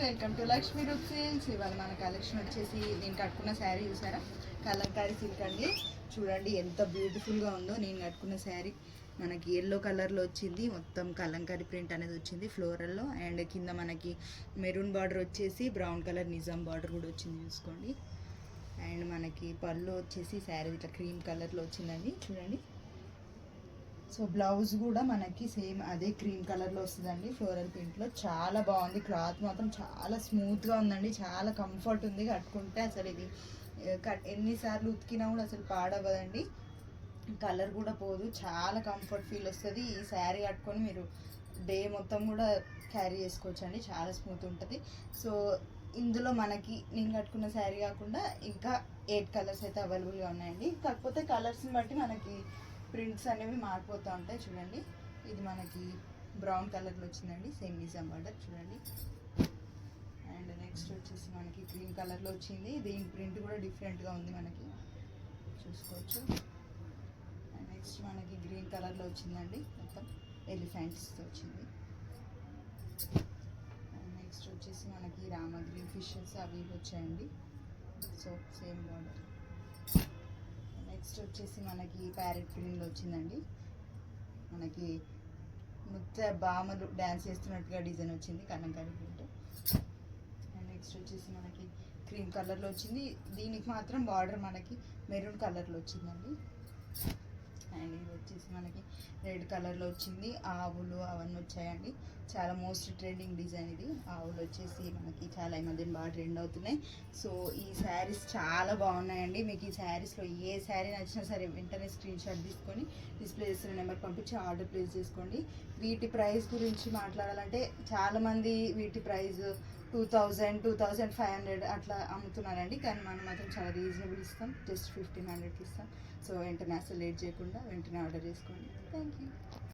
Welcome to Lakshmi రూప్సిల్స్. ఇవాళ మన collection వచ్చేసి నేను కట్టుకున్న శారీ చూసారా, కలంకారీ సిల్క్ అండి. చూడండి ఎంత బ్యూటిఫుల్గా ఉందో. నేను కట్టుకున్న శారీ మనకి ఎల్లో కలర్లో వచ్చింది, మొత్తం కలంకారీ ప్రింట్ అనేది వచ్చింది ఫ్లోరల్లో. అండ్ కింద మనకి మెరూన్ బార్డర్ వచ్చేసి బ్రౌన్ కలర్ నిజాం బార్డర్ కూడా వచ్చింది చూసుకోండి. అండ్ మనకి పళ్ళు వచ్చేసి శారీ ఇట్లా క్రీమ్ కలర్లో వచ్చిందండి చూడండి. సో బ్లౌజ్ కూడా మనకి సేమ్ అదే క్రీమ్ కలర్లో వస్తుందండి ఫ్లోరల్ ప్రింట్లో. చాలా బాగుంది, క్లాత్ మాత్రం చాలా స్మూత్గా ఉందండి, చాలా కంఫర్ట్ ఉంది కట్టుకుంటే. అసలు ఇది ఎన్నిసార్లు ఉతికినా కూడా అసలు పాడవదండి, కలర్ కూడా పోదు, చాలా కంఫర్ట్ ఫీల్ వస్తుంది. ఈ శారీ కట్టుకొని మీరు డే మొత్తం కూడా క్యారీ చేసుకోవచ్చు అండి, చాలా స్మూత్ ఉంటుంది. సో ఇందులో మనకి నేను కట్టుకున్న శారీ కాకుండా ఇంకా 8 కలర్స్ అయితే అవైలబుల్గా ఉన్నాయండి. కాకపోతే కలర్స్ని బట్టి మనకి ప్రింట్స్ అనేవి మారిపోతూ ఉంటాయి. చూడండి ఇది మనకి బ్రౌన్ కలర్లో వచ్చిందండి, సేమ్ నిజాం బార్డర్ చూడండి. అండ్ నెక్స్ట్ వచ్చేసి మనకి క్రీమ్ కలర్లో వచ్చింది, దీని ప్రింట్ కూడా డిఫరెంట్గా ఉంది, మనకి చూసుకోవచ్చు. అండ్ నెక్స్ట్ మనకి గ్రీన్ కలర్లో వచ్చిందండి, మొత్తం ఎలిఫెంట్స్తో వచ్చింది. అండ్ నెక్స్ట్ వచ్చేసి మనకి రామ గ్రీన్ ఫిషెస్ అవి వచ్చాయండి, సో సేమ్ బార్డర్. నెక్స్ట్ వచ్చేసి మనకి ప్యారెట్ గ్రీన్లో వచ్చిందండి, మనకి నృత్య బామలు డ్యాన్స్ చేస్తున్నట్టుగా డిజైన్ వచ్చింది కలంకారీ ప్రింట్. అండ్ నెక్స్ట్ వచ్చేసి మనకి క్రీమ్ కలర్లో వచ్చింది, దీనికి మాత్రం బార్డర్ మనకి మెరూన్ కలర్లో వచ్చిందండి. అండ్ ఇది వచ్చేసి మనకి రెడ్ కలర్లో వచ్చింది, ఆవులు అవన్నీ వచ్చాయండి. చాలా మోస్ట్ ట్రెండింగ్ డిజైన్ ఇది. ఆవులు వచ్చేసి మనకి చాలా ఈ మధ్యన బాగా ట్రెండ్ అవుతున్నాయి. సో ఈ శారీస్ చాలా బాగున్నాయండి. మీకు ఈ శారీస్లో ఏ శారీ నచ్చినా సరే వెంటనే స్క్రీన్ షాట్ తీసుకొని డిస్ప్లే చేస్తున్న నెంబర్ పంపించి ఆర్డర్ ప్లేస్ చేసుకోండి. వీటి ప్రైస్ గురించి మాట్లాడాలంటే చాలామంది వీటి ప్రైస్ 2000, 2500 అట్లా అమ్ముతున్నారండి, కానీ మనం మాత్రం చాలా రీజనబుల్ ఇస్తాం, జస్ట్ 1500కి ఇస్తాం. సో వెంటనే అసలు లేట్ చేయకుండా వెంటనే ఆర్డర్ చేసుకోండి. Thank you.